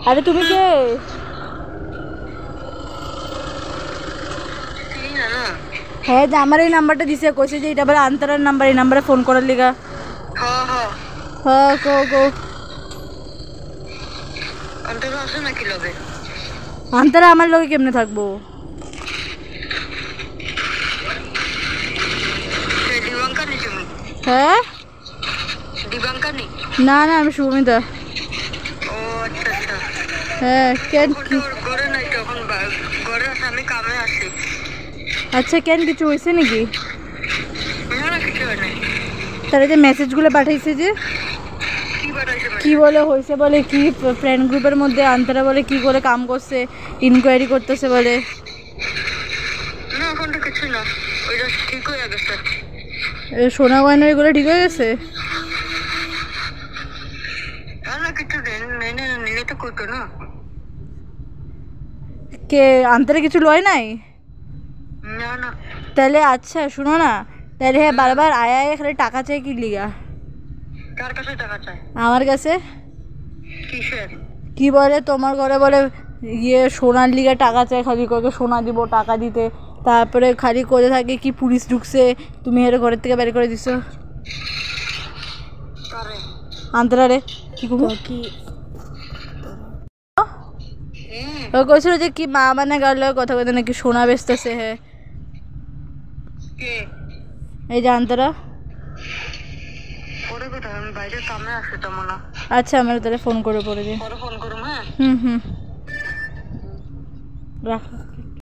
আরে তুমি কে? হ্যাঁ, যে আমার এই নাম্বারটা দিছে, কইছে যে এটা বলে আন্তরার নাম্বার, এই নাম্বারে ফোন করার লিগা। হ্যাঁ কো কো অন্তরা আছে নাকি লগে? আন্তরা আমার লগে কেমনে থাকবো? দিবাঙ্কা নি তুমি? হ্যাঁ দিবাঙ্কা নি? না না, আমি সুমিতা। ও আচ্ছা আচ্ছা। হ্যাঁ কেন কি? ঘরে নাই তখন, ঘরে আছে, আমি কামে আছি। আচ্ছা কেন, কিছু হয়েছে নাকি? না না, কিছু হয় নাই। তারা যে মেসেজগুলো পাঠাইছে যে কি বাড়াইছে? কি বলে হয়েছে বলে, কি ফ্রেন্ড গ্রুপের মধ্যে আন্তরা বলে কি করে কাম করছে, ইনকোয়ারি করতেছে বলে। না এখন তো কিছু না, ওইটা ঠিক হয়ে গেছে। সোনা গয়না এগুলো ঠিক হয়ে গেছে? না কিছু নিলে তো করতো না। কে আন্তরা কিছু লয় নাই? না না। তাহলে আচ্ছা শুনো না, তাহলে হ্যাঁ বারবার আয়া খালি টাকা চাই কি লিগা? কার কাছে টাকা চায়? আমার কাছে। কিসের? কি বলে তোমার ঘরে বলে ইয়ে সোনার লিগে টাকা চাই, খালি করে সোনা দিব টাকা দিতে, তারপরে খালি করে থাকে কি পুলিশ ঢুকছে, তুমি এর ঘরের থেকে বের করে দিছো। কারে? আন্তরা রে। কি করবো কি ও কইছিল যে কি মা মানে গেল কথা কইতে নাকি সোনা বেচতেছে। হ্যাঁ কে? এই যে আন্তরা। পরে কথা, আমি বাইরে কামে আসি তো মনে। আচ্ছা আমার তাহলে ফোন করে পরে দিয়ে। পরে ফোন করুম। হ্যাঁ হুম রাখো।